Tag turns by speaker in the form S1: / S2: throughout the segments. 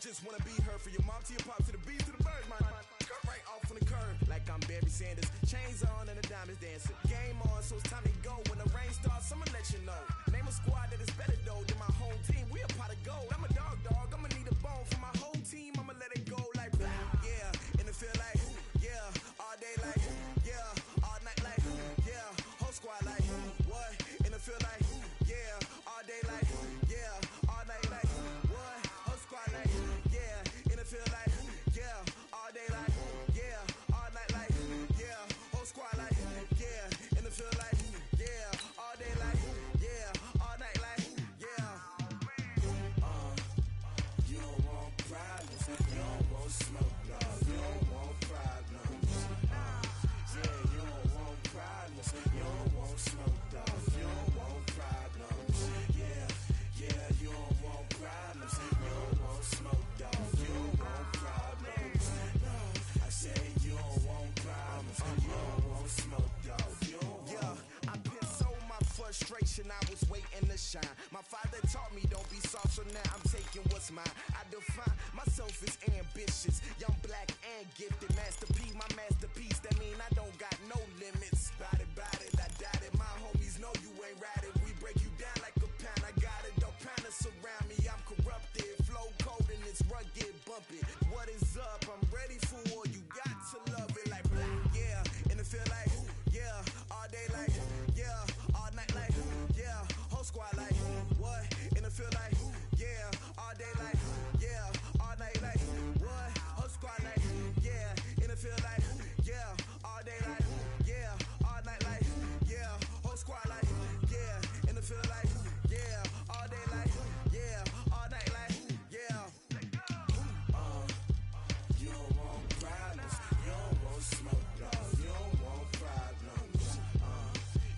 S1: just wanna be her. For your mom to your pop to the beat to the birds, my cut right off on the curb. Like I'm Barry Sanders, chains on and the diamonds dancing. Game on, so it's time to go. When the rain starts, I'ma let you know. Name a squad that is better though than my home team. We a pot of gold. I'm a dog, I'ma need a bone for my whole team. I'ma let it go like blah, yeah. And it feel like, yeah, all day like, yeah, all night like, yeah, whole squad like, what? And it feel like, yeah, all day like, yeah, all night like, what? Whole squad like, yeah. And it feel like, yeah, all day like, yeah, all night like, yeah, whole squad like, yeah. And it feel like, yeah, all day like, yeah, all night like, yeah. You don't want problems, you don't want smoke, no. You don't want problems, yeah. You don't want problems, you don't want smoke, dog. You don't want problems, yeah. You don't want problems, you don't want smoke, dog. You don't want problems, no. I say you don't want problems, you don't want smoke, dog. You don't want. Yeah, I been so my frustration, I was waiting to shine. My father taught me don't be soft, so now I'm taking what's mine. I define myself as ambitious, young, black, and gifted. Master P, my masterpiece. That mean I don't got no limits. Bout it, I doubt it. My homies know you ain't ratted. We break you down like a pound. I got it, don't pound to surround me. I'm corrupted, flow cold and it's rugged, bumpy. What is up? I'm ready for war. You got to love it like blah, yeah. And it feel like, yeah, all day like, yeah, all night like, yeah, whole squad like, what? And it feel like, yeah, all day like, yeah, all night like, what? Whole squad like, yeah. And it feel like, yeah, all day like, yeah, all night like, yeah, whole squad like, yeah. And it feel like, yeah, all day like, yeah, all night like, yeah. You don't want problems, you don't want smoke, dog. You don't want problems,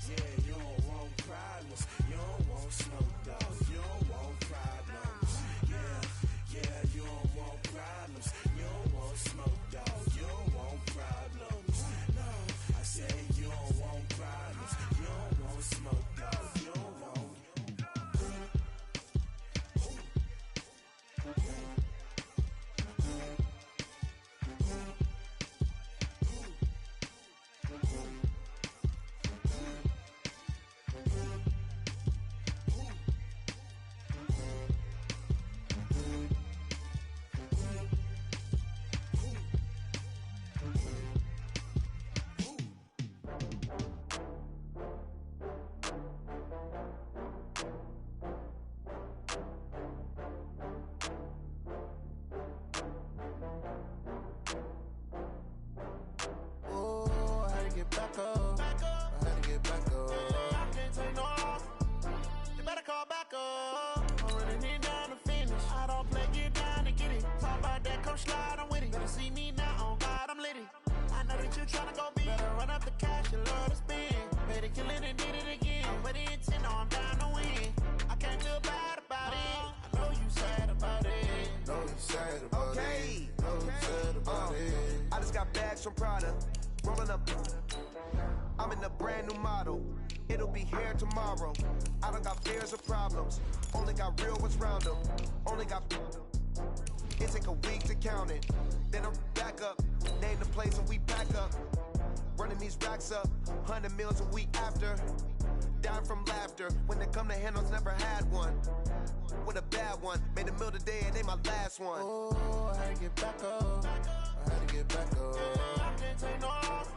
S1: yeah. You don't want problems, you don't want smoke, dog. You don't want problems, yeah. You don't want problems, you don't want smoke, dog. You don't want problems, no. I say you don't want problems, you don't want smoke, dog. You don't want. From Prada, rolling up. I'm in a brand new model. It'll be here tomorrow. I don't got fears or problems. Only got real ones round them. Only got. It take a week to count it. Then I'm back up. Name the place and we pack up. Running these racks up. 100 meals a week after. Dying from laughter. When it come to handles, never had one. With a bad one. Made a meal today and ain't my last one.
S2: Oh, I had to get back up. I had to get back up. I can't take no loss.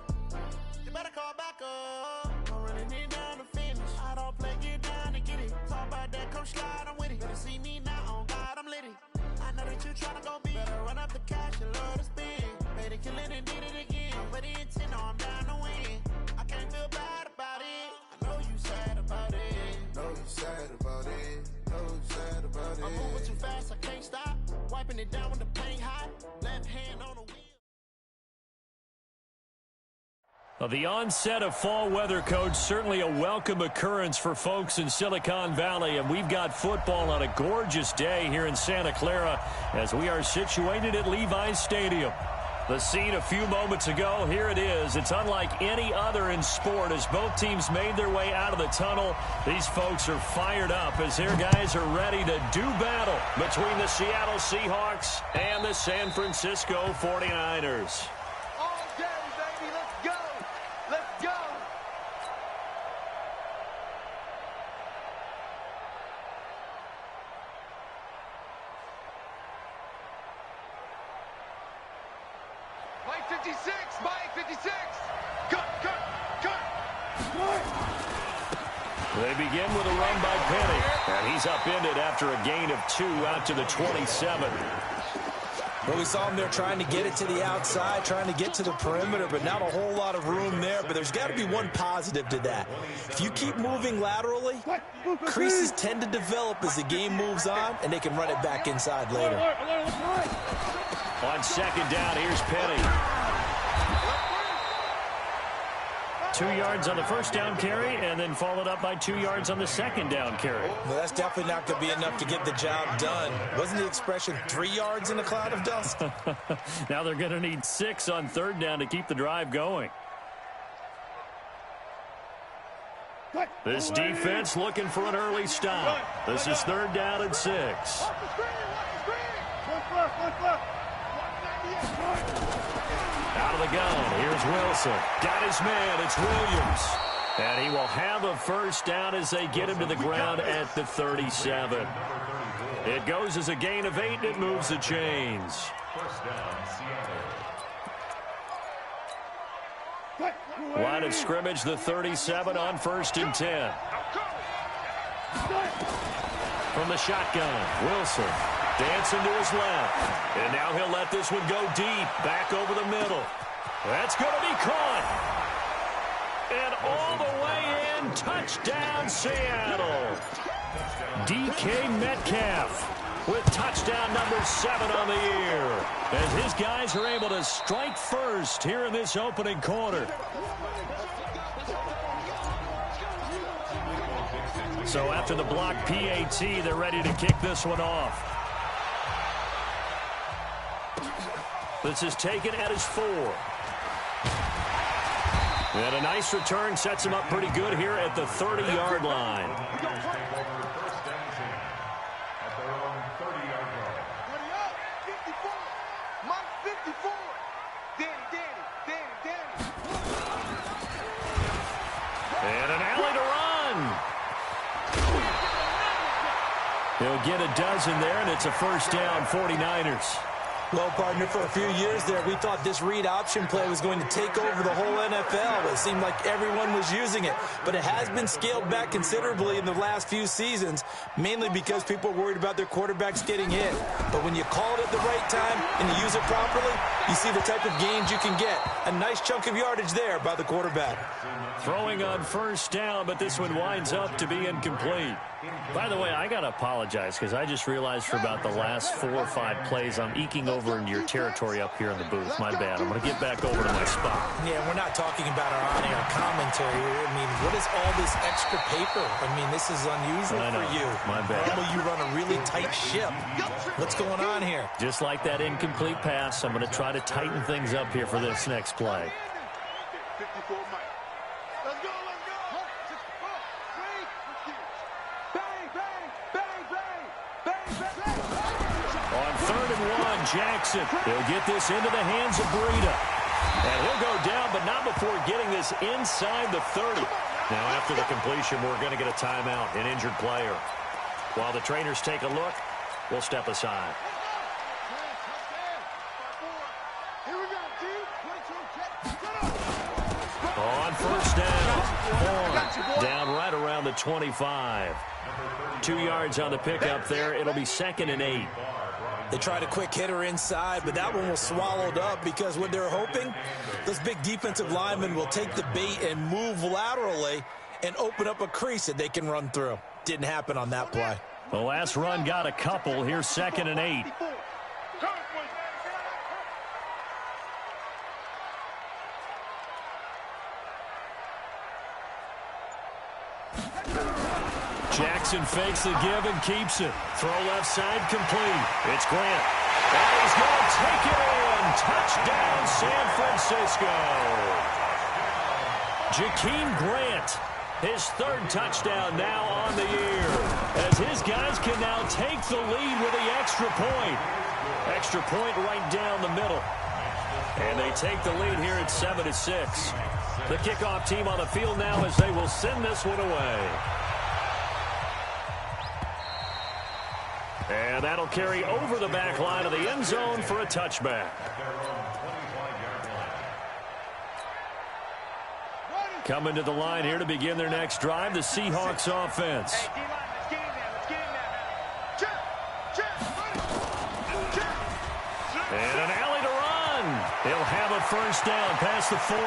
S2: You better call back up. I'm running it down to finish. I don't play, get down and get it. Talk about that, come slide, I'm with it. Better see me now, on God, I'm litty. I know that you tryna go big. Better run up the cash and love to spend. Made a killing and did it again. But the intent, no, I'm down to win. I can't feel bad about it. I know you sad about it.
S3: Know you sad about it. Know you sad about it.
S2: I'm moving too fast, I can't stop. Wiping it down with the paint hot. Left hand on the wheel.
S4: The onset of fall weather, Coach, certainly a welcome occurrence for folks in Silicon Valley, and we've got football on a gorgeous day here in Santa Clara as we are situated at Levi's Stadium. The scene a few moments ago, here it is. It's unlike any other in sport as both teams made their way out of the tunnel. These folks are fired up as their guys are ready to do battle between the Seattle Seahawks and the San Francisco 49ers.
S5: All day, baby. Let's go. Let's go. Mike 56, Mike 56. Cut.
S4: They begin with a run by Penny, and he's upended after a gain of 2 out to the 27.
S6: Well, we saw him there trying to get it to the outside, trying to get to the perimeter, but not a whole lot of room there. But there's got to be one positive to that. If you keep moving laterally, creases tend to develop as the game moves on, and they can run it back inside later.
S4: On second down, here's Penny. 2 yards on the first down carry, and then followed up by 2 yards on the second down carry.
S6: Well, that's definitely not going to be enough to get the job done. Wasn't the expression 3 yards in a cloud of dust?
S4: Now they're going to need 6 on third down to keep the drive going. This defense looking for an early stop. This is third down and 6. Out of the gun, here's Wilson. Got his man, it's Williams. And he will have a first down as they get him to the ground at the 37. It goes as a gain of 8, and it moves the chains. Line of scrimmage, the 37 on 1st and 10. From the shotgun, Wilson. Dancing to his left. And now he'll let this one go deep. Back over the middle. That's going to be caught. And all the way in. Touchdown, Seattle. DK Metcalf with touchdown number 7 on the year. As his guys are able to strike first here in this opening quarter. So after the block PAT, they're ready to kick this one off. This is taken at his 4. And a nice return sets him up pretty good here at the 30-yard line. And an alley to run. He'll get a dozen there, and it's a first down, 49ers.
S6: Well, partner, for a few years there, we thought this read option play was going to take over the whole NFL. It seemed like everyone was using it. But it has been scaled back considerably in the last few seasons, mainly because people are worried about their quarterbacks getting hit. But when you call it at the right time and you use it properly, you see the type of gains you can get. A nice chunk of yardage there by the quarterback.
S4: Throwing on first down, but this one winds up to be incomplete. By the way, I got to apologize because I just realized for about the last 4 or 5 plays I'm eking over into your territory up here in the booth. My bad. I'm going to get back over to my spot.
S6: Yeah, we're not talking about our on-air commentary here. I mean, what is all this extra paper? I mean, this is unusual for you.
S4: My bad.
S6: Normally you run a really tight ship. What's going on here?
S4: Just like that incomplete pass, I'm going to try to tighten things up here for this next play.
S5: 54 Mike. Let's go.
S4: On 3rd and 1, Jackson. He'll get this into the hands of Breida. And he'll go down, but not before getting this inside the 30. Now, after the completion, we're going to get a timeout, an injured player. While the trainers take a look, we'll step aside. On first down, Horn down right around the 25. 2 yards on the pickup there. It'll be 2nd and 8.
S6: They tried a quick hitter inside, but that one was swallowed up because what they're hoping, those big defensive linemen will take the bait and move laterally and open up a crease that they can run through. Didn't happen on that play.
S4: The last run got a couple. Here's 2nd and 8. Jackson fakes the give and keeps it. Throw left side complete. It's Grant. And he's going to take it in. Touchdown, San Francisco. Jakeem Grant, his third touchdown now on the year, as his guys can now take the lead with the extra point. Extra point right down the middle. And they take the lead here at 7-6. The kickoff team on the field now as they will send this one away. And that'll carry over the back line of the end zone for a touchback. Coming to the line here to begin their next drive, the Seahawks offense. And an alley to run. He'll have a first down past the 40.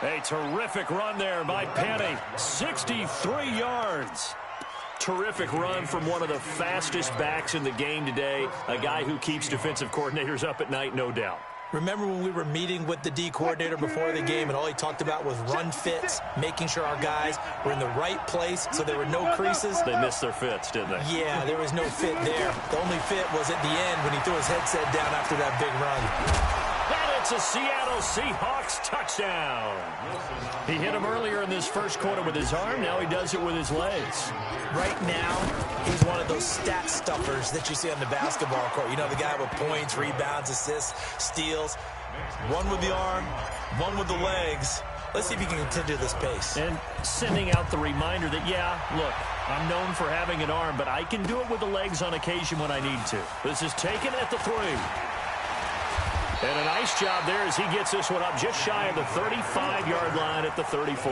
S4: A terrific run there by Penny. 63 yards. Terrific run from one of the fastest backs in the game today. A guy who keeps defensive coordinators up at night, no doubt.
S6: Remember when we were meeting with the D coordinator before the game and all he talked about was run fits, making sure our guys were in the right place so there were no creases?
S4: They missed their fits, didn't they?
S6: Yeah, there was no fit there. The only fit was at the end when he threw his headset down after that big run.
S4: And it's a Seattle Seahawks touchdown. He hit him earlier in this first quarter with his arm. Now he does it with his legs.
S6: Right now, he's one of those stat stuffers that you see on the basketball court. You know, the guy with points, rebounds, assists, steals. One with the arm, one with the legs. Let's see if he can continue this pace.
S4: And sending out the reminder that, yeah, look, I'm known for having an arm, but I can do it with the legs on occasion when I need to. This is taken at the 3. And a nice job there as he gets this one up just shy of the 35-yard line at the 34.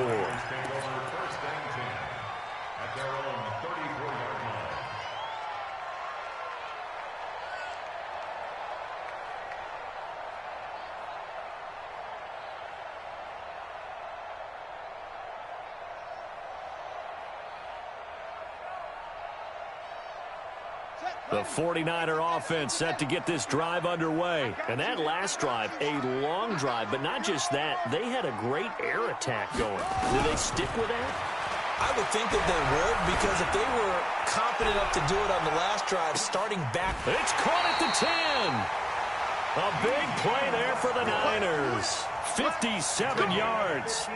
S4: The 49er offense set to get this drive underway. And that last drive, a long drive, but not just that. They had a great air attack going. Do they stick with that?
S6: I would think that they would, because if they were competent enough to do it on the last drive, starting back.
S4: It's caught at the 10. A big play there for the Niners. 57 yards.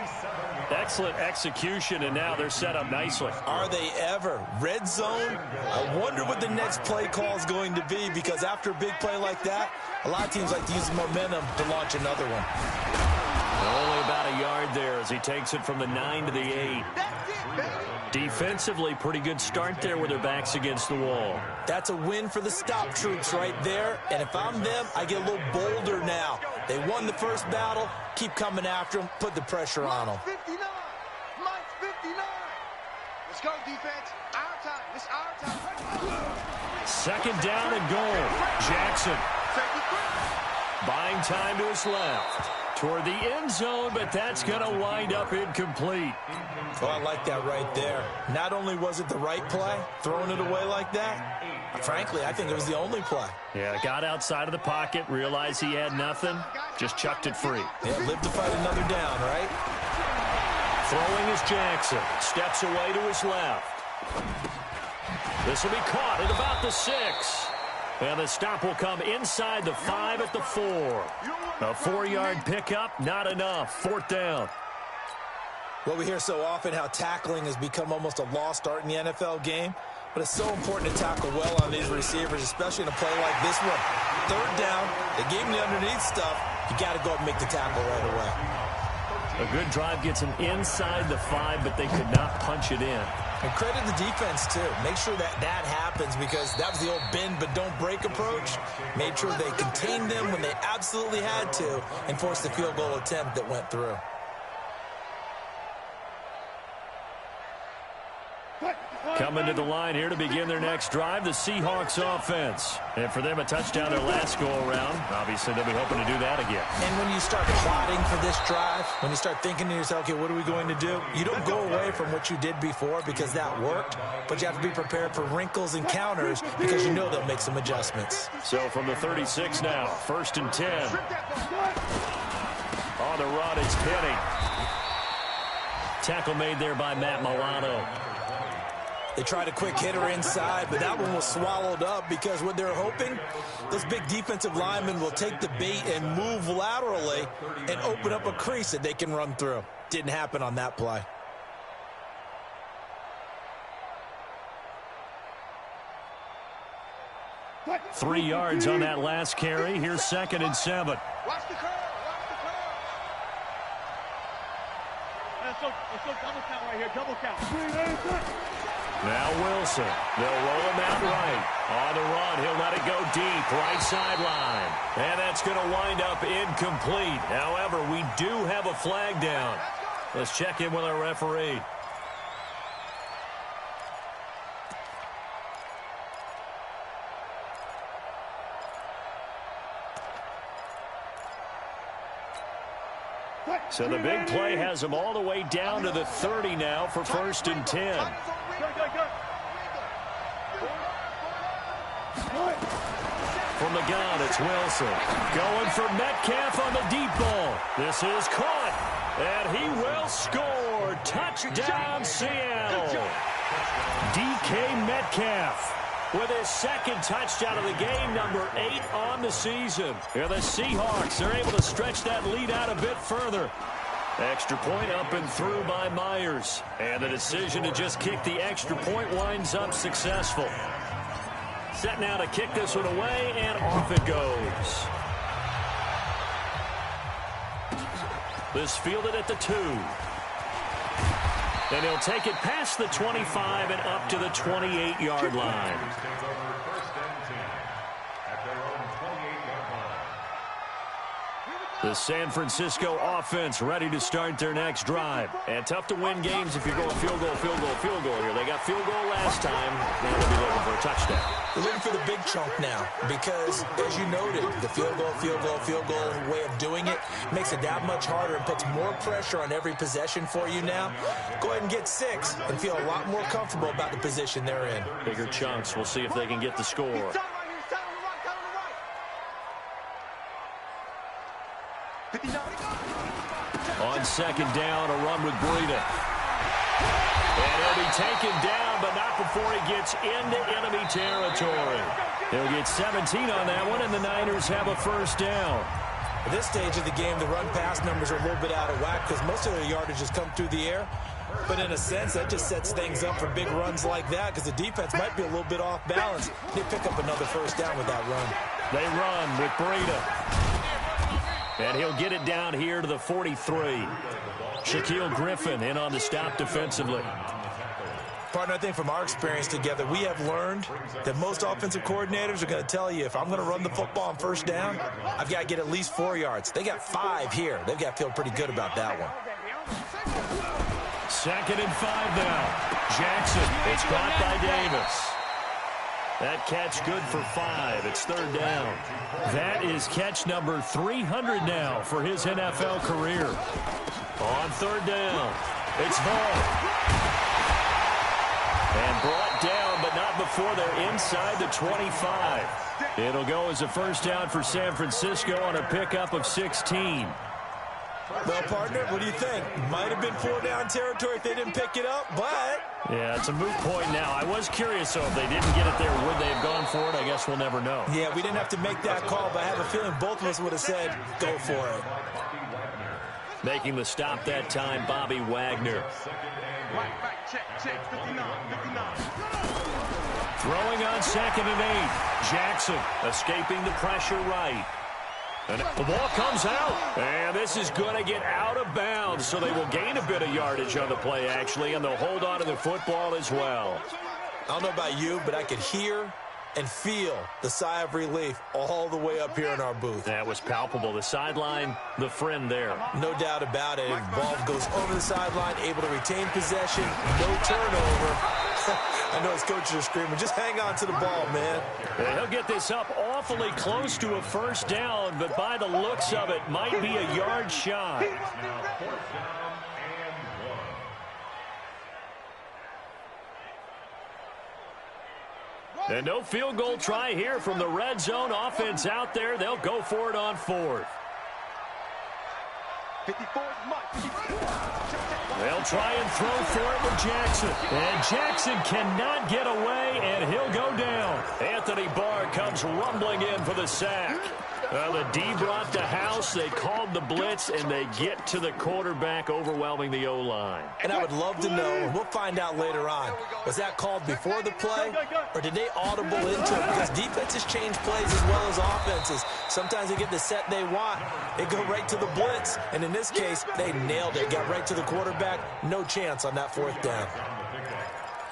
S4: Excellent execution, and now they're set up nicely.
S6: Are they ever? Red zone? I wonder what the next play call is going to be, because after a big play like that, a lot of teams like to use the momentum to launch another one.
S4: Only about a yard there as he takes it from the 9 to the 8. Defensively, pretty good start there with their backs against the wall.
S6: That's a win for the stop troops right there. And if I'm them, I get a little bolder now. They won the first battle. Keep coming after them. Put the pressure on them.
S5: 59. Mike's 59. Let's go, defense. Our time. It's our time.
S4: Second down and goal. Jackson. Buying time to his left. Toward the end zone, but that's going to wind up incomplete.
S6: Oh, I like that right there. Not only was it the right play, throwing it away like that, frankly, I think it was the only play.
S4: Yeah, got outside of the pocket, realized he had nothing, just chucked it free.
S6: Yeah, live to fight another down, right?
S4: Throwing is Jackson. Steps away to his left. This will be caught at about the 6. And the stop will come inside the 5 at the 4. A 4-yard pickup, not enough. 4th down.
S6: Well, we hear so often how tackling has become almost a lost art in the NFL game. But it's so important to tackle well on these receivers, especially in a play like this one. 3rd down, they gave him the underneath stuff. You got to go up and make the tackle right away.
S4: A good drive gets him inside the 5, but they could not punch it in.
S6: And credit the defense, too. Make sure that that happens, because that was the old bend but don't break approach. Made sure they contained them when they absolutely had to and forced the field goal attempt that went through.
S4: Coming to the line here to begin their next drive, the Seahawks offense. And for them, a touchdown their last go-around. Obviously, they'll be hoping to do that again.
S6: And when you start plotting for this drive, when you start thinking to yourself, okay, what are we going to do? You don't go away from what you did before because that worked, but you have to be prepared for wrinkles and counters because you know they'll make some adjustments.
S4: So from the 36 now, 1st and 10. On the run, it's Penny. Tackle made there by Matt Milano.
S6: They tried a quick hitter inside, but that one was swallowed up because what they're hoping, those big defensive linemen will take the bait and move laterally and open up a crease that they can run through. Didn't happen on that play.
S4: Three yards on that last carry. Here's 2nd and 7.
S5: Watch the curl. Watch the curl. Let's go double count right here. Double count.
S4: Now Wilson. They'll roll him out right. On the run, he'll let it go deep. Right sideline. And that's going to wind up incomplete. However, we do have a flag down. Let's check in with our referee. So the big play has them all the way down to the 30 now for 1st and 10. From the gun, it's Wilson. Going for Metcalf on the deep ball. This is caught. And he will score. Touchdown, Seattle. DK Metcalf with his 2nd touchdown of the game, number 8 on the season. Here the Seahawks are able to stretch that lead out a bit further. Extra point up and through by Myers. And the decision to just kick the extra point winds up successful. Set now to kick this one away, and off it goes. This fielded at the 2. And he'll take it past the 25 and up to the 28-yard line. The San Francisco offense ready to start their next drive. And tough to win games if you're going field goal, field goal, field goal here. They got field goal last time. Now they'll be looking for a touchdown.
S6: They're looking for the big chunk now because, as you noted, the field goal way of doing it makes it that much harder and puts more pressure on every possession for you now. Go ahead and get 6 and feel a lot more comfortable about the position they're in.
S4: Bigger chunks. We'll see if they can get the score. On 2nd down, a run with Breida. And he'll be taken down, but not before he gets into enemy territory. He'll get 17 on that one, and the Niners have a 1st down.
S6: At this stage of the game, the run-pass numbers are a little bit out of whack because most of their yardage has come through the air. But in a sense, that just sets things up for big runs like that because the defense might be a little bit off balance. They pick up another 1st down with that run.
S4: They run with Breida. And he'll get it down here to the 43. Shaquille Griffin in on the stop defensively.
S6: Partner, I think from our experience together, we have learned that most offensive coordinators are going to tell you, if I'm going to run the football on 1st down, I've got to get at least 4 yards. They got 5 here. They've got to feel pretty good about that one.
S4: 2nd and 5 now. Jackson, it's caught by Davis. That catch good for 5. It's 3rd down. That is catch number 300 now for his NFL career. On 3rd down, it's Hall. And brought down, but not before they're inside the 25. It'll go as a 1st down for San Francisco on a pickup of 16.
S6: Well, partner, what do you think? Might have been 4-down territory if they didn't pick it up, but...
S4: Yeah, it's a moot point now. I was curious, though, if they didn't get it there, would they have gone for it? I guess we'll never know.
S6: Yeah, we didn't have to make that call, but I have a feeling both of us would have said, go for it.
S4: Making the stop that time, Bobby Wagner.
S5: Right, check, 59.
S4: Throwing on 2nd and 8. Jackson escaping the pressure right. And the ball comes out. And this is going to get out of bounds, so they will gain a bit of yardage on the play, actually, and they'll hold on to the football as well.
S6: I don't know about you, but I could hear and feel the sigh of relief all the way up here in our booth.
S4: That was palpable. The sideline, the friend there.
S6: No doubt about it. The ball goes over the sideline, able to retain possession, no turnover. I know his coaches are screaming, just hang on to the ball, man.
S4: Well, he'll get this up awfully close to a 1st down, but by the looks of it, might be a yard shy. And no field goal try here from the red zone offense out there. They'll go for it on 4th. They'll try and throw for it with Jackson. And Jackson cannot get away, and he'll go down. Anthony Barr comes rumbling in for the sack. The D brought the house. They called the blitz, and they get to the quarterback, overwhelming the O-line.
S6: And I would love to know, and we'll find out later on, was that called before the play, or did they audible into it? Because defenses change plays as well as offenses. Sometimes they get the set they want. They go right to the blitz, and in this case, they nailed it. Got right to the quarterback. No chance on that 4th down.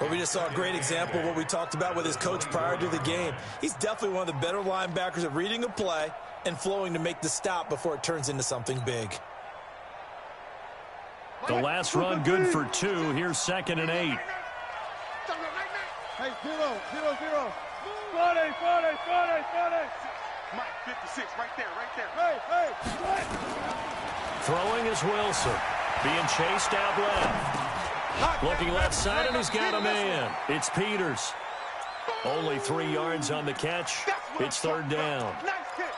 S6: Well, we just saw a great example of what we talked about with his coach prior to the game. He's definitely one of the better linebackers at reading a play and flowing to make the stop before it turns into something big.
S4: The last run good for 2. Here's 2nd and 8.
S5: Hey, 0-0-0. 40. Mike, 56, right there. Hey.
S4: Throwing is Wilson. Being chased out left. Looking left side, and he's got a man. It's Peters. Only 3 yards on the catch. It's 3rd down.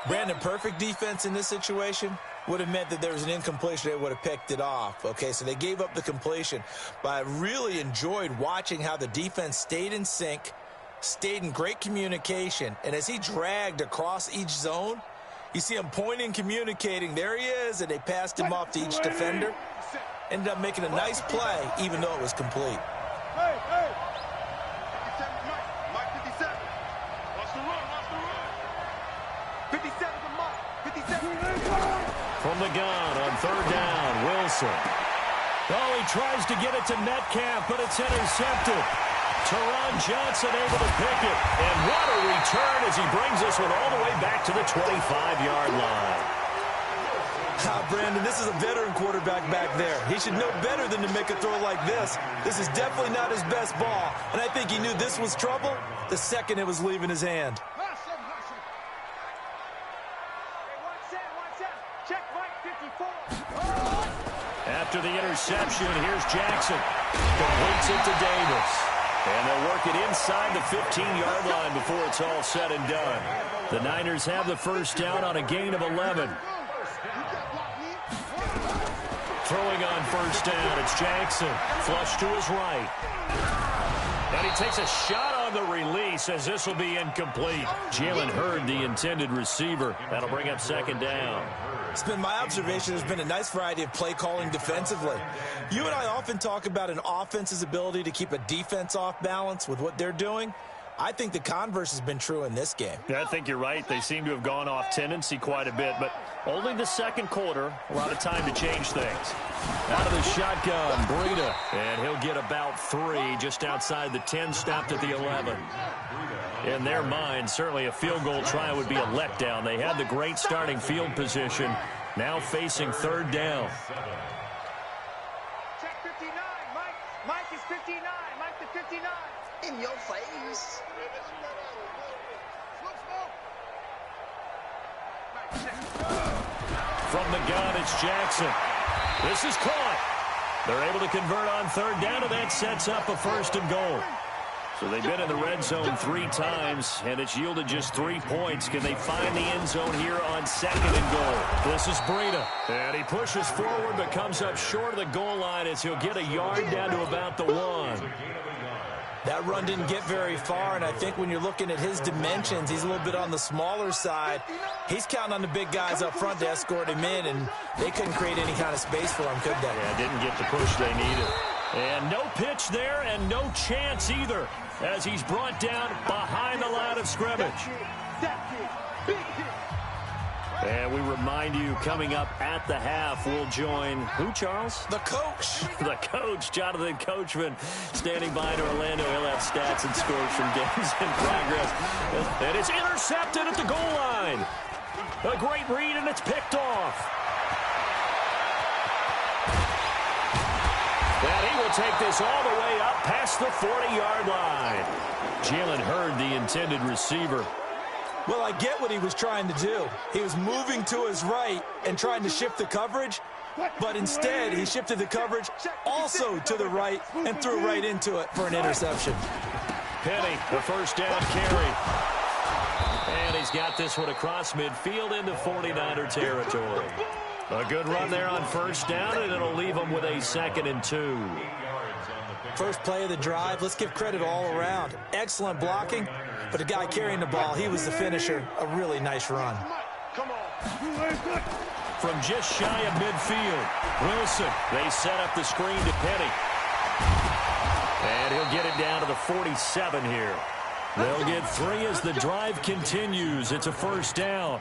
S6: Brandon, perfect defense in this situation would have meant that there was an incompletion. They would have picked it off. Okay, so they gave up the completion. But I really enjoyed watching how the defense stayed in sync, stayed in great communication. And as he dragged across each zone, you see him pointing, communicating. There he is, and they passed him off to each defender. Ended up making a nice play, even though it was complete.
S5: Hey. 57, Mike 57. Watch the run. 57 to Mike. 57.
S4: From the gun on 3rd down, Wilson. Oh, he tries to get it to Metcalf, but it's intercepted. Teron Johnson able to pick it. And what a return as he brings this one all the way back to the 25-yard line.
S6: Brandon, this is a veteran quarterback back there. He should know better than to make a throw like this. This is definitely not his best ball, and I think he knew this was trouble the second it was leaving his hand.
S4: After the interception, here's Jackson. Completes it to Davis. And they'll work it inside the 15-yard line before it's all said and done. The Niners have the 1st down on a gain of 11. Throwing on 1st down, it's Jackson. Flush to his right. And he takes a shot on the release as this will be incomplete. Jalen Hurd, the intended receiver. That'll bring up 2nd down.
S6: It's been my observation there's been a nice variety of play calling defensively. You and I often talk about an offense's ability to keep a defense off balance with what they're doing. I think the converse has been true in this game.
S4: Yeah, I think you're right. They seem to have gone off tendency quite a bit, but only the 2nd quarter, a lot of time to change things. Out of the shotgun, Breida, and he'll get about 3 just outside the 10, stopped at the 11. In their mind, certainly a field goal try would be a letdown. They had the great starting field position, now facing 3rd down.
S5: Check 59, Mike. Mike is 59. Mike the 59. In your face.
S4: From the gun, it's Jackson. This is caught. They're able to convert on 3rd down, and that sets up a 1st and goal. So they've been in the red zone 3 times, and it's yielded just 3 points. Can they find the end zone here on 2nd and goal? This is Breida. And he pushes forward, but comes up short of the goal line as he'll get a yard down to about the 1.
S6: That run didn't get very far, and I think when you're looking at his dimensions, he's a little bit on the smaller side. He's counting on the big guys up front to escort him in, and they couldn't create any kind of space for him, could they?
S4: Yeah, didn't get the push they needed. And no pitch there, and no chance either, as he's brought down behind the line of scrimmage. And we remind you, coming up at the half, we'll join who, Charles?
S6: The coach.
S4: The coach, Jonathan Coachman, standing by in Orlando. He'll have stats and scores from games in progress. And it's intercepted at the goal line. A great read, and it's picked off. And he will take this all the way up past the 40-yard line. Jalen Hurd, the intended receiver.
S6: Well, I get what he was trying to do. He was moving to his right and trying to shift the coverage, but instead he shifted the coverage also to the right and threw right into it for an interception.
S4: Penny, the 1st down carry. And he's got this one across midfield into 49er territory. A good run there on first down, and it'll leave them with a 2nd and 2.
S6: First play of the drive, let's give credit all around. Excellent blocking, but the guy carrying the ball, he was the finisher. A really nice run.
S5: Come on.
S4: From just shy of midfield, Wilson, they set up the screen to Penny. And he'll get it down to the 47 here. They'll get 3 as the drive continues. It's a first down.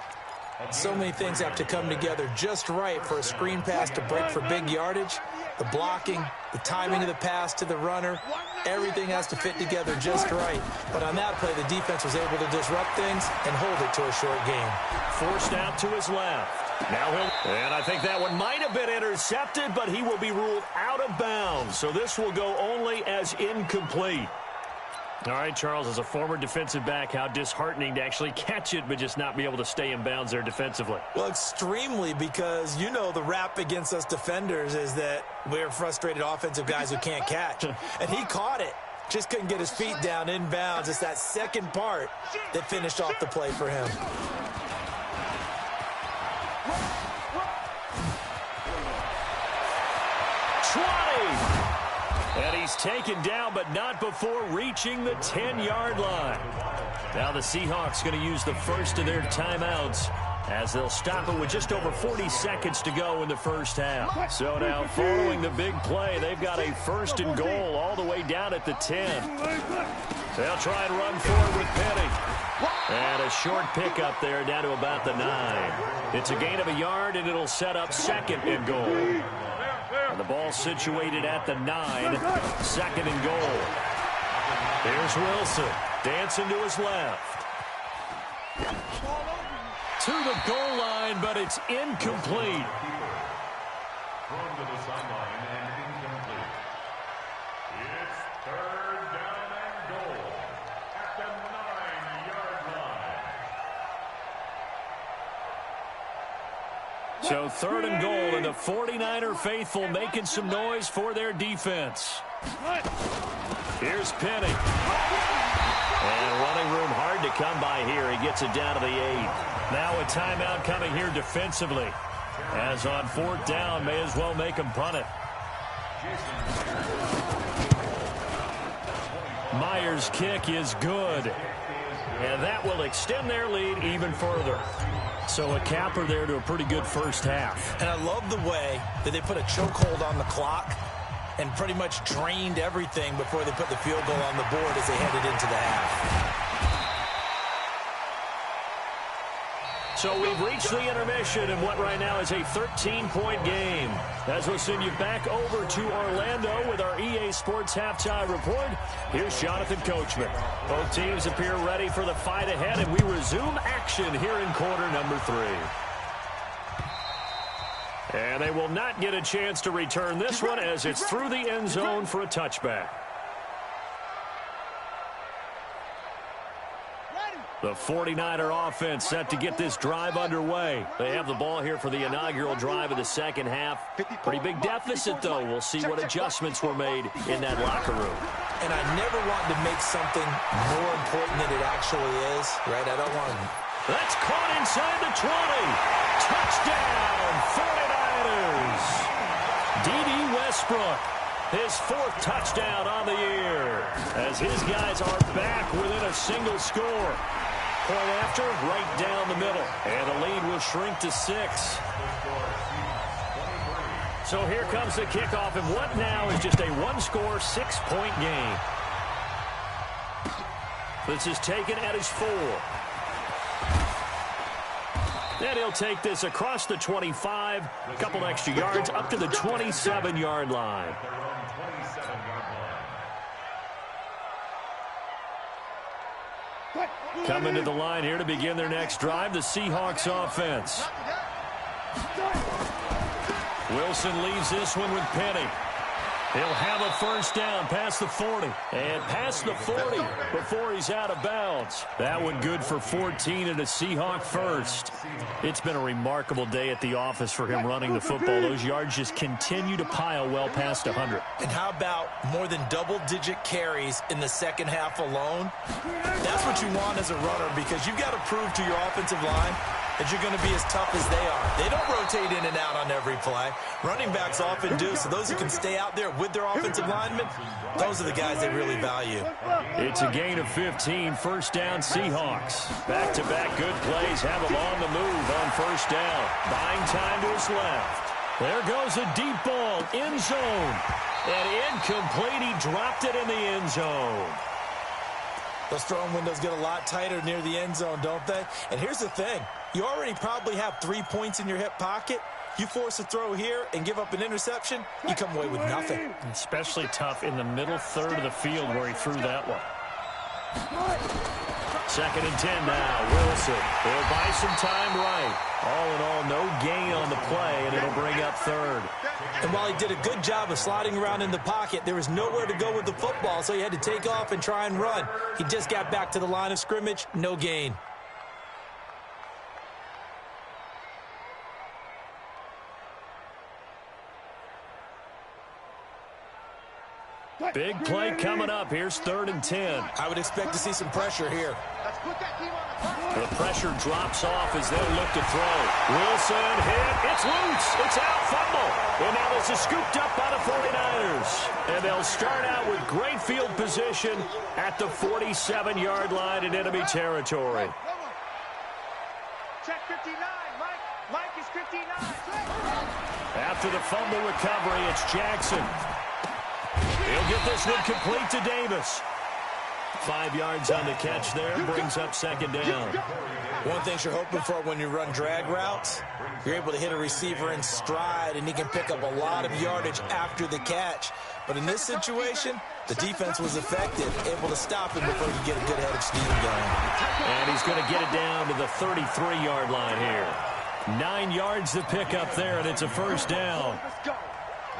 S6: So many things have to come together just right for a screen pass to break for big yardage. The blocking, the timing of the pass to the runner, everything has to fit together just right. But on that play, the defense was able to disrupt things and hold it to a short game.
S4: Forced out to his left. Now and I think that one might have been intercepted, but he will be ruled out of bounds. So this will go only as incomplete. All right, Charles, as a former defensive back, how disheartening to actually catch it but just not be able to stay in bounds there defensively.
S6: Well, extremely, because you know the rap against us defenders is that we're frustrated offensive guys who can't catch. And he caught it. Just couldn't get his feet down in bounds. It's that second part that finished off the play for him.
S4: And he's taken down, but not before reaching the 10-yard line. Now the Seahawks going to use the first of their timeouts as they'll stop it with just over 40 seconds to go in the first half. So now following the big play, they've got a 1st and goal all the way down at the 10. They'll try and run forward with Penny. And a short pickup there down to about the 9. It's a gain of a yard, and it'll set up 2nd and goal. And the ball situated at the 9, 2nd and goal. Here's Wilson, dancing to his left. To the goal line, but it's incomplete.
S7: Thrown to the sideline and incomplete. It's 3rd down and goal at the 9-yard line.
S4: So 3rd and goal, and the 49er faithful making some noise for their defense. Here's Penny. And running room hard to come by here. He gets it down to the 8. Now a timeout coming here defensively. As on 4th down, may as well make him punt it. Myers' kick is good. And that will extend their lead even further. So a capper there to a pretty good first half.
S6: And I love the way that they put a chokehold on the clock and pretty much drained everything before they put the field goal on the board as they headed into the half.
S4: So we've reached the intermission in what right now is a 13-point game. As we'll send you back over to Orlando with our EA Sports Halftime Report, here's Jonathan Coachman. Both teams appear ready for the fight ahead, and we resume action here in quarter number 3. And they will not get a chance to return this one as it's through the end zone for a touchback. The 49er offense set to get this drive underway. They have the ball here for the inaugural drive of the second half. Pretty big deficit, though. We'll see what adjustments were made in that locker room.
S6: And I never want to make something more important than it actually is, right? I don't want to.
S4: That's caught inside the 20. Touchdown, 49ers. D.D. Westbrook, his 4th touchdown on the year, as his guys are back within a single score. Point after, right down the middle. And the lead will shrink to 6. So here comes the kickoff, and what now is just a 1-score, 6-point game. This is taken at his 4. And he'll take this across the 25, a couple extra yards, up to the 27-yard line. Coming to the line here to begin their next drive, the Seahawks offense. Wilson leaves this one with Penny. He'll have a first down past the 40. And past the 40 before he's out of bounds. That one good for 14 and a Seahawk first. It's been a remarkable day at the office for him running the football. Those yards just continue to pile well past 100.
S6: And how about more than double-digit carries in the second half alone? That's what you want as a runner, because you've got to prove to your offensive line that you're going to be as tough as they are. They don't rotate in and out on every play. Running backs often do, so those who can stay out there with their offensive linemen, those are the guys they really value.
S4: It's a gain of 15, first down Seahawks. Back-to-back good plays have them on the move on first down. Buying time to his left. There goes a deep ball, end zone. And incomplete, he dropped it in the end zone.
S6: Those throwing windows get a lot tighter near the end zone, don't they? And here's the thing. You already probably have 3 points in your hip pocket. You force a throw here and give up an interception, you come away with nothing.
S4: Especially tough in the middle third of the field where he threw that one. 2nd and 10 now. Wilson will buy some time right. All in all, no gain on the play, and it'll bring up third.
S6: And while he did a good job of sliding around in the pocket, there was nowhere to go with the football, so he had to take off and try and run. He just got back to the line of scrimmage, no gain.
S4: Big play coming up. Here's 3rd and 10.
S6: I would expect to see some pressure here.
S4: The pressure drops off as they'll look to throw. Wilson hit. It's loose. It's out. Fumble. And now this is scooped up by the 49ers. And they'll start out with great field position at the 47-yard line in enemy territory.
S5: Check 59. Mike is 59.
S4: After the fumble recovery, it's Jackson. He'll get this one complete to Davis. 5 yards on the catch there, brings up 2nd down.
S6: One thing you're hoping for when you run drag routes, you're able to hit a receiver in stride, and he can pick up a lot of yardage after the catch. But in this situation, the defense was effective, able to stop him before he could get a good head of steam going.
S4: And he's going to get it down to the 33-yard line here. 9 yards to pick up there, and it's a first down.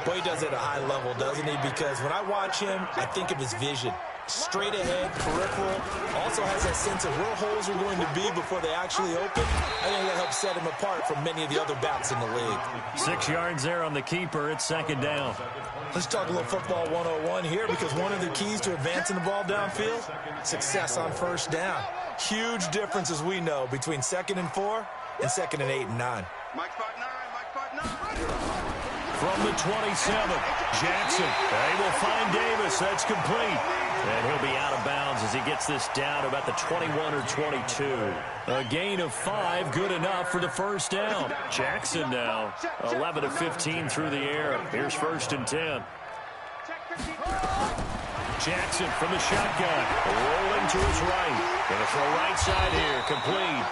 S6: Boy, he does it at a high level, doesn't he? Because when I watch him, I think of his vision. Straight ahead, peripheral, also has that sense of where holes are going to be before they actually open. I think that helps set him apart from many of the other backs in the league.
S4: 6 yards there on the keeper. It's 2nd down.
S6: Let's talk a little football 101 here, because one of the keys to advancing the ball downfield, success on first down. Huge difference, as we know, between 2nd and 4 and 2nd and 8 and 9.
S5: Mike's 5'9".
S4: From the 27, Jackson. They will find Davis. That's complete. And he'll be out of bounds as he gets this down to about the 21 or 22. A gain of 5, good enough for the first down. Jackson now, 11 of 15 through the air. Here's 1st and 10. Jackson from the shotgun, rolling to his right. Going to throw right side here, complete.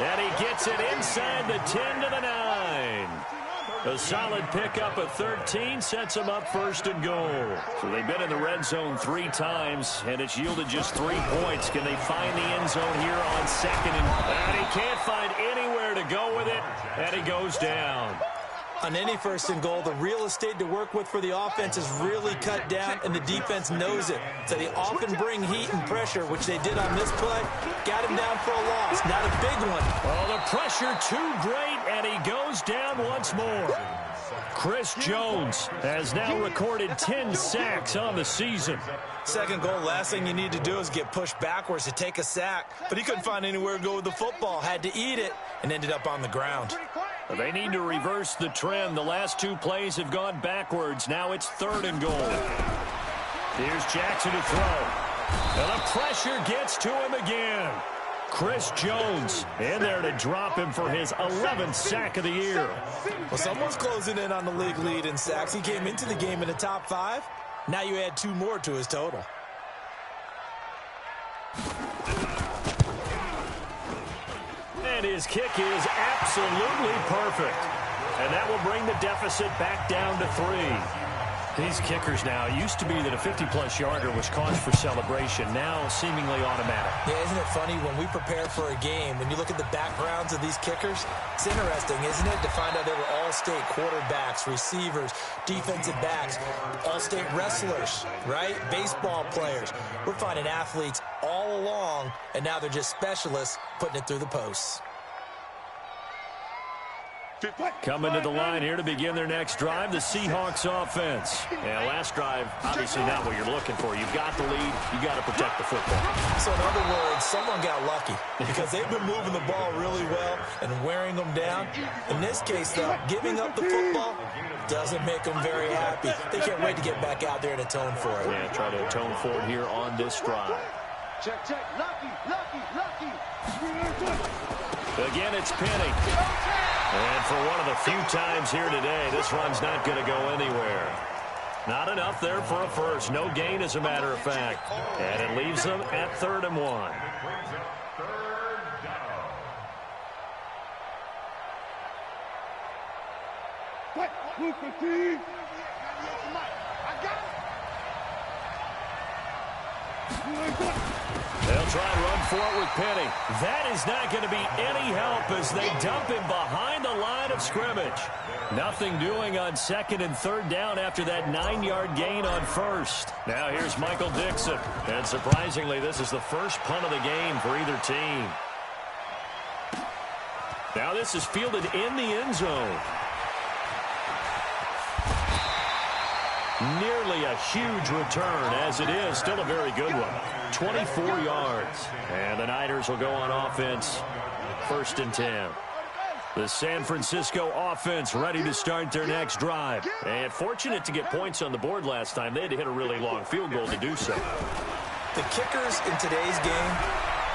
S4: And he gets it inside the 10 to the 9. A solid pickup of 13 sets him up 1st and goal. So they've been in the red zone 3 times, and it's yielded just 3 points. Can they find the end zone here on 2nd? And he can't find anywhere to go with it, and he goes down.
S6: On any 1st and goal, the real estate to work with for the offense is really cut down, and the defense knows it. So they often bring heat and pressure, which they did on this play. Got him down for a loss. Not a big one.
S4: Oh, the pressure too great, and he goes down once more. Chris Jones has now recorded 10 sacks on the season.
S6: 2nd goal, last thing you need to do is get pushed backwards to take a sack. But he couldn't find anywhere to go with the football, had to eat it, and ended up on the ground.
S4: They need to reverse the trend. The last 2 plays have gone backwards. Now it's 3rd and goal. Here's Jackson to throw. And the pressure gets to him again. Chris Jones in there to drop him for his 11th sack of the year.
S6: Well, someone's closing in on the league lead in sacks. He came into the game in the top 5. Now you add 2 more to his total.
S4: And his kick is absolutely perfect. And that will bring the deficit back down to 3. These kickers now, it used to be that a 50-plus yarder was cause for celebration. Now seemingly automatic.
S6: Yeah, isn't it funny when we prepare for a game, when you look at the backgrounds of these kickers, it's interesting, isn't it, to find out they were all-state quarterbacks, receivers, defensive backs, all-state wrestlers, right? Baseball players. We're finding athletes all along, and now they're just specialists putting it through the posts.
S4: Coming to the line here to begin their next drive, the Seahawks offense. And last drive, obviously not what you're looking for. You've got the lead. You've got to protect the football.
S6: So in other words, someone got lucky because they've been moving the ball really well and wearing them down. In this case, though, giving up the football doesn't make them very happy. They can't wait to get back out there and atone for it.
S4: Yeah, try to atone for it here on this drive.
S5: Check, check. Lucky.
S4: Again, it's Penny. And for one of the few times here today, this run's not going to go anywhere. Not enough there for a first. No gain, as a matter of fact. And it leaves them at 3rd and 1. They'll try and run for it with Penny. That is not going to be any help as they dump him behind the line of scrimmage. Nothing doing on 2nd and 3rd down after that 9-yard gain on 1st. Now here's Michael Dixon. And surprisingly, this is the first punt of the game for either team. Now this is fielded in the end zone. Nearly a huge return, as it is. Still a very good one. 24 yards. And the Niners will go on offense. 1st and 10. The San Francisco offense ready to start their next drive. And fortunate to get points on the board last time. They had to hit a really long field goal to do so.
S6: The kickers in today's game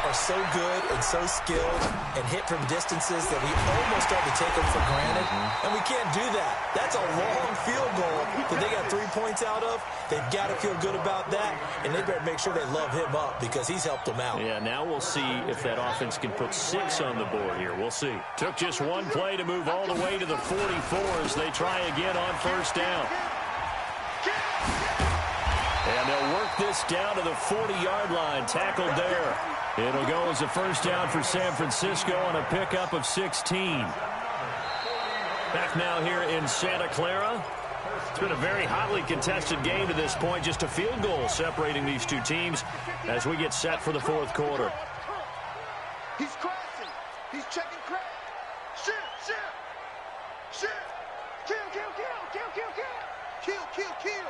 S6: are so good and so skilled and hit from distances that we almost start to take them for granted. And we can't do that. That's a long field goal that they got 3 points out of. They've got to feel good about that, and they better make sure they love him up because he's helped them out.
S4: Yeah, now we'll see if that offense can put 6 on the board here. We'll see. Took just one play to move all the way to the 44s. They try again on 1st down. And they'll work this down to the 40-yard line. Tackled there. It'll go as a 1st down for San Francisco on a pickup of 16. Back now here in Santa Clara. It's been a very hotly contested game to this point. Just a field goal separating these two teams as we get set for the 4th quarter.
S5: He's crashing. He's checking crash. Shoot. Kill.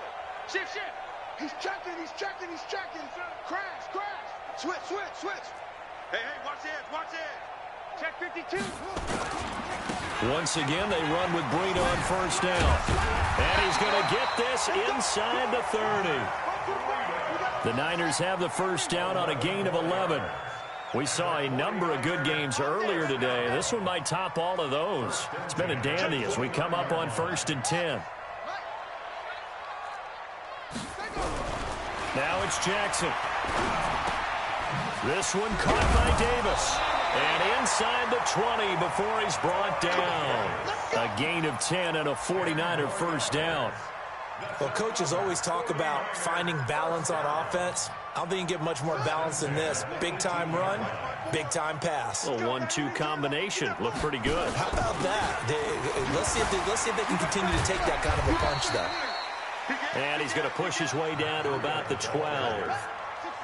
S5: Shift. He's checking. Crash. Switch. Hey, watch the edge. Check 52.
S4: Once again, they run with Breida on 1st down. And he's going to get this inside the 30. The Niners have the 1st down on a gain of 11. We saw a number of good games earlier today. This one might top all of those. It's been a dandy as we come up on 1st and 10. Now it's Jackson. This one caught by Davis. And inside the 20 before he's brought down. A gain of 10 and a 49er 1st down.
S6: Well, coaches always talk about finding balance on offense. I don't think you can get much more balance than this. Big-time run, big-time pass.
S4: A 1-2 combination. Looked pretty good.
S6: How about that? Let's see if they can continue to take that kind of a punch, though.
S4: And he's going to push his way down to about the 12.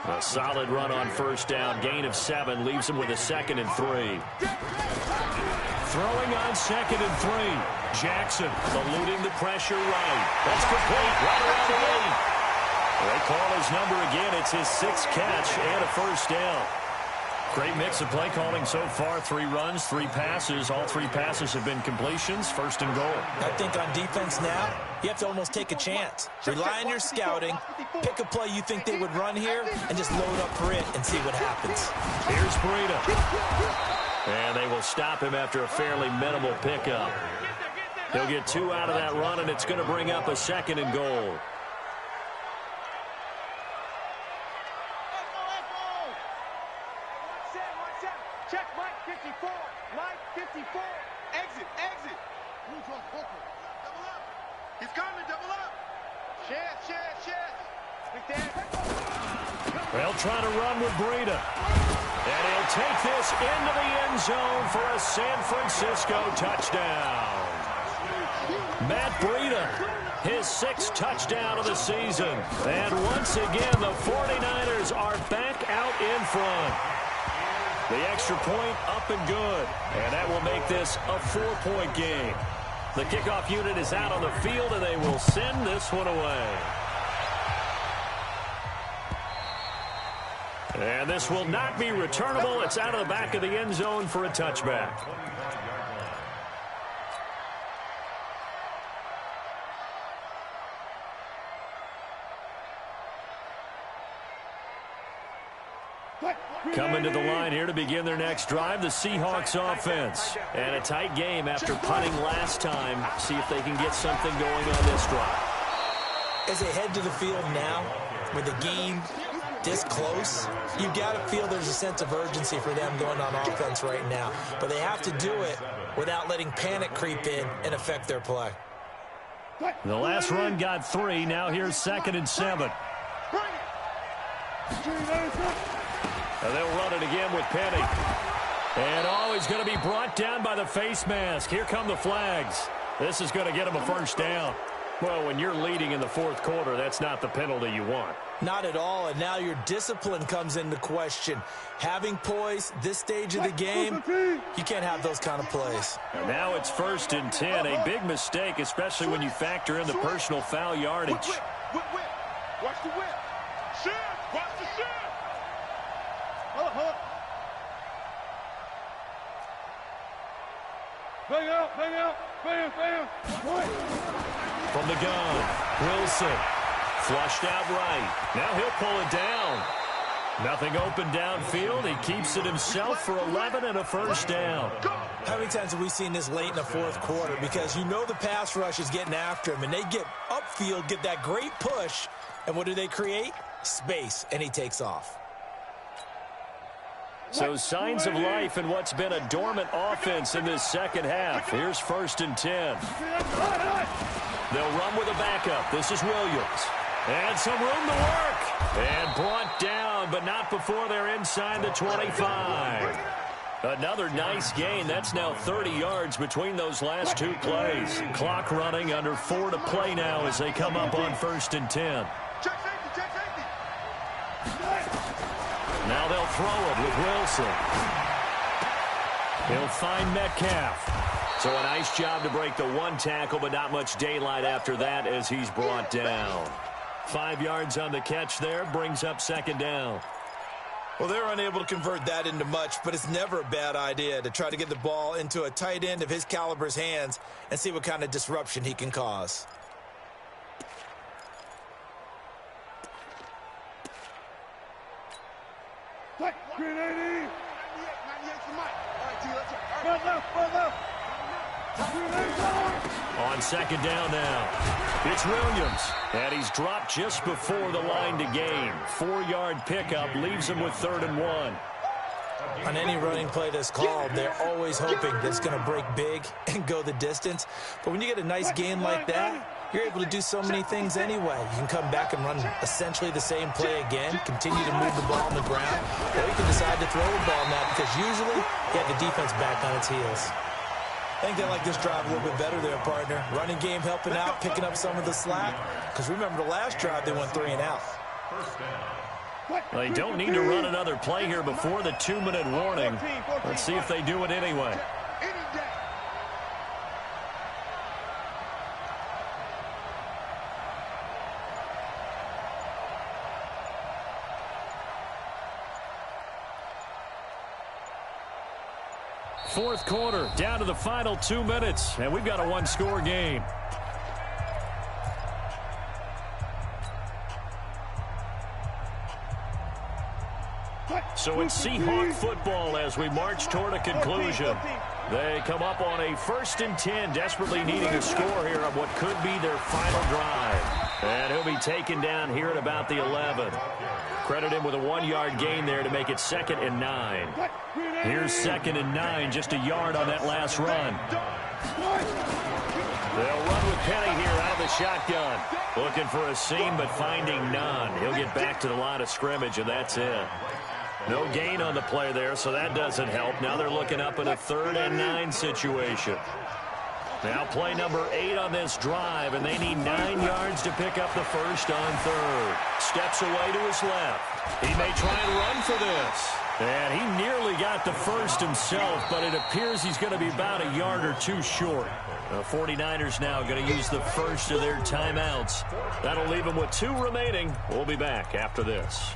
S4: A solid run on 1st down. Gain of 7 leaves him with a 2nd and 3. Throwing on 2nd and 3. Jackson eluding the pressure right. That's complete. Right around the 8. They call his number again. It's his 6th catch and a 1st down. Great mix of play calling so far. 3 runs, 3 passes. All 3 passes have been completions. 1st and goal.
S6: I think on defense now, you have to almost take a chance. Rely on your scouting. Pick a play you think they would run here and just load up for it and see what happens.
S4: Here's Breida. And they will stop him after a fairly minimal pickup. He'll get 2 out of that run, and it's going to bring up a 2nd and goal.
S5: Check Mike 54. Mike 54. Exit. Double up. He's coming. Double up. Share.
S4: They'll try to run with Breida. And he'll take this into the end zone for a San Francisco touchdown. Matt Breida, his 6th touchdown of the season. And once again, the 49ers are back out in front. The extra point up and good. And that will make this a 4-point game. The kickoff unit is out on the field, and they will send this one away. And this will not be returnable. It's out of the back of the end zone for a touchback. Coming to the line here to begin their next drive, the Seahawks offense. And a tight game after punting last time. See if they can get something going on this drive.
S6: As they head to the field now, with the game this close, you've got to feel there's a sense of urgency for them going on offense right now. But they have to do it without letting panic creep in and affect their play.
S4: The last run got 3. Now here's 2nd and 7. And they'll run it again with Penny. And he's going to be brought down by the face mask. Here come the flags. This is going to get him a first down. Well, when you're leading in the 4th quarter, that's not the penalty you want.
S6: Not at all, and now your discipline comes into question. Having poise this stage of the game, you can't have those kind of plays.
S4: And now it's 1st and 10. A big mistake, especially when you factor in the personal foul yardage.
S5: Whip. Watch the whip. Shit. Watch the shit. Bang out. Bam.
S4: From the gun, Wilson. Flushed out right. Now he'll pull it down. Nothing open downfield. He keeps it himself for 11 and a first down.
S6: How many times have we seen this late in the 4th quarter? Because you know the pass rush is getting after him, and they get upfield, get that great push, and what do they create? Space, and he takes off.
S4: So signs of life in what's been a dormant offense in this 2nd half. Here's 1st and 10. They'll run with a backup. This is Williams. And some room to work. And brought down, but not before they're inside the 25. Another nice gain. That's now 30 yards between those last 2 plays. Clock running, under 4 to play now as they come up on 1st and 10. Now they'll throw it with Wilson. He'll find Metcalf. So a nice job to break the 1 tackle, but not much daylight after that as he's brought down. 5 yards on the catch there, brings up 2nd down.
S6: Well, they're unable to convert that into much, but it's never a bad idea to try to get the ball into a tight end of his caliber's hands and see what kind of disruption he can cause.
S4: On 2nd down now, it's Williams, and he's dropped just before the line to gain. 4-yard pickup leaves him with 3rd and 1.
S6: On any running play that's called, they're always hoping that it's going to break big and go the distance. But when you get a nice gain like that, you're able to do so many things anyway. You can come back and run essentially the same play again, continue to move the ball on the ground, or you can decide to throw the ball now because usually you have the defense back on its heels. I think they like this drive a little bit better there, partner. Running game helping out, picking up some of the slack. Because remember the last drive, they went 3 and out.
S4: They don't need to run another play here before the 2-minute warning. Let's see if they do it anyway. Fourth quarter, down to the final 2 minutes, and we've got a 1-score game. So it's Seahawk football as we march toward a conclusion. They come up on a 1st and 10, desperately needing a score here on what could be their final drive. And he'll be taken down here at about the 11. Credit him with a 1-yard gain there to make it 2nd and 9. Here's 2nd and 9, just a yard on that last run. They'll run with Penny here out of the shotgun. Looking for a seam, but finding none. He'll get back to the line of scrimmage, and that's it. No gain on the play there, so that doesn't help. Now they're looking up at a 3rd and 9 situation. Now play number 8 on this drive, and they need 9 yards to pick up the first on 3rd. Steps away to his left. He may try and run for this. And he nearly got the first himself, but it appears he's going to be about a yard or two short. The 49ers now going to use the first of their timeouts. That'll leave them with 2 remaining. We'll be back after this.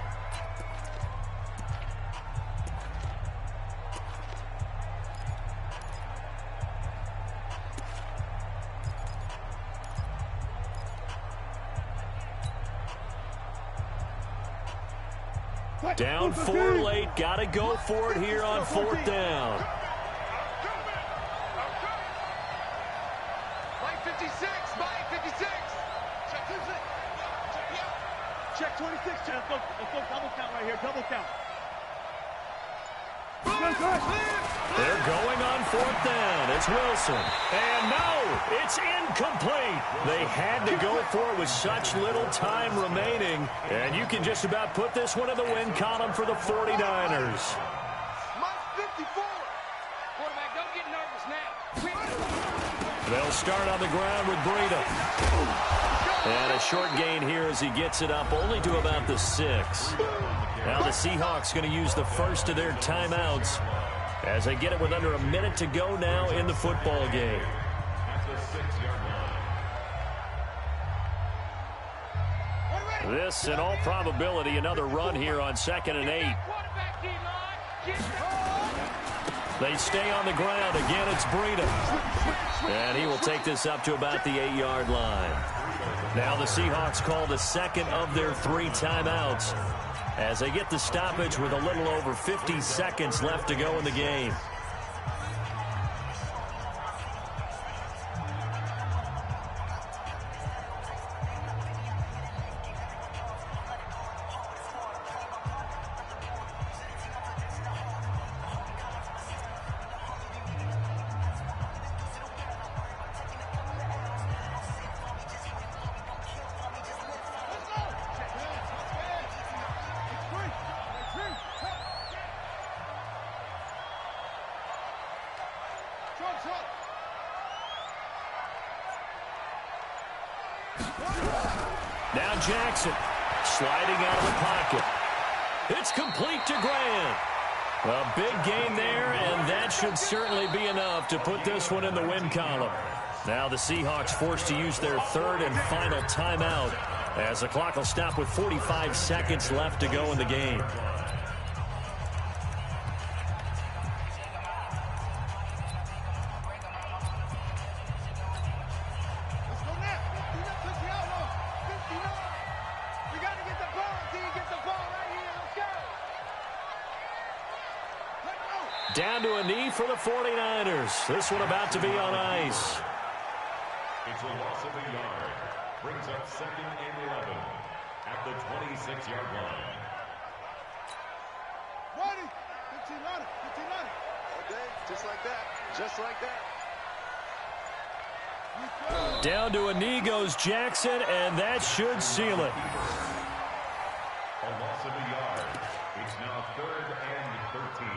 S4: Down 4 late. Got to go for it here on 4th down.
S5: Mike 56, Mike 56. Check 26, Chad. Let's go double count right here, double count.
S4: They're going on 4th down. It's Wilson. And no, it's incomplete. They had to go for it with such little time remaining. And you can just about put this one in the win column for the 49ers.
S5: Mike 54. Quarterback, don't get nervous now.
S4: They'll start on the ground with Breida. And a short gain here as he gets it up only to about the 6. Now the Seahawks going to use the first of their timeouts as they get it with under a minute to go now in the football game. This, in all probability, another run here on 2nd and 8. They stay on the ground. Again, it's Breida. And he will take this up to about the 8-yard line. Now the Seahawks call the second of their 3 timeouts as they get the stoppage with a little over 50 seconds left to go in the game. Now Jackson sliding out of the pocket. It's complete to Grant. A big gain there, and that should certainly be enough to put this one in the win column. Now the Seahawks forced to use their 3rd and final timeout as the clock will stop with 45 seconds left to go in the game. Down to a knee for the 49ers. This one about to be on ice.
S7: It's a loss of a yard. Brings up 2nd and 11 at the 26-yard line.
S5: 20, 15 on it, 15 on it. Okay, just like that, just like that.
S4: Down to a knee goes Jackson, and that should seal it.
S7: A loss of a yard. It's now 3rd and 13.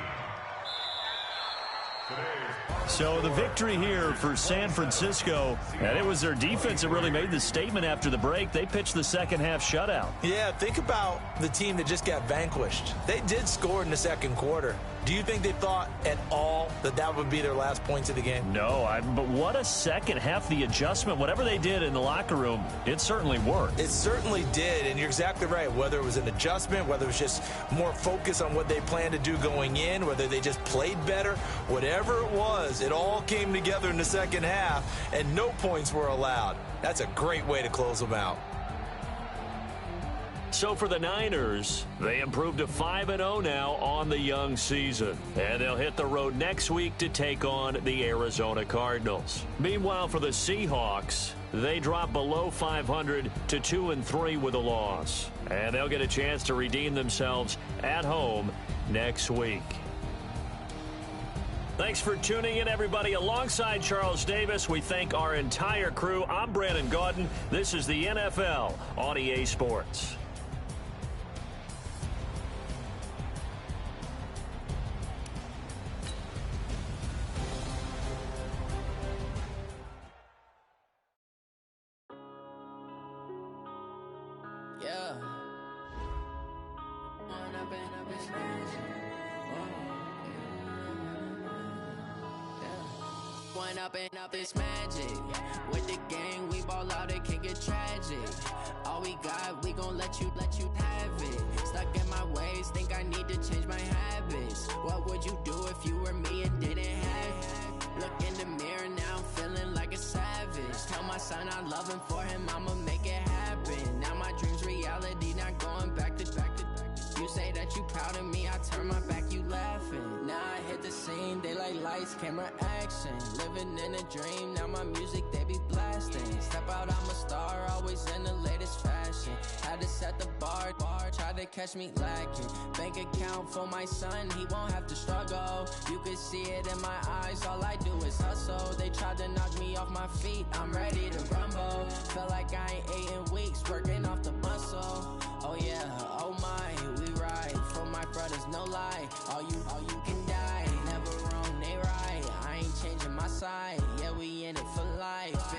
S4: So the victory here for San Francisco, and it was their defense that really made the statement after the break. They pitched the second half shutout.
S6: Yeah, think about the team that just got vanquished. They did score in the second quarter. Do you think they thought at all that that would be their last points of the game?
S4: No, but what a second half. The adjustment, whatever they did in the locker room, it certainly worked.
S6: It certainly did, and you're exactly right. Whether it was an adjustment, whether it was just more focus on what they planned to do going in, whether they just played better, whatever it was, it all came together in the second half, and no points were allowed. That's a great way to close them out.
S4: So for the Niners, they improved to 5-0 now on the young season. And they'll hit the road next week to take on the Arizona Cardinals. Meanwhile, for the Seahawks, they drop below 500 to 2-3 with a loss. And they'll get a chance to redeem themselves at home next week. Thanks for tuning in, everybody. Alongside Charles Davis, we thank our entire crew. I'm Brandon Gaudin. This is the NFL on EA Sports.
S8: Yeah. one up and up, it's magic. With the gang, we ball out, it can get tragic. All we got, we gon' let you have it. Stuck in my ways, think I need to change my habits. What would you do if you were me and didn't have it? Look in the mirror, now I'm feeling like a savage. Tell my son I love him, for him I'ma make it happen. Now my dream's reality, not going back to. You say that you proud of me, I turn my back, you laughing. Now I hit the scene, daylight lights, camera action. Living in a dream, now my music, they be blasting. Step out, I'm a star, always in the latest fashion. Had to set the bar, try to catch me lacking. Bank account for my son, he won't have to struggle. You can see it in my eyes, all I do is hustle. They tried to knock me off my feet, I'm ready to rumble. Felt like I ain't ate in weeks, working off the muscle. Oh yeah, oh my, we ride for my brothers, no lie. All you can die, never wrong, they right. I ain't changing my side, yeah, we in it for life.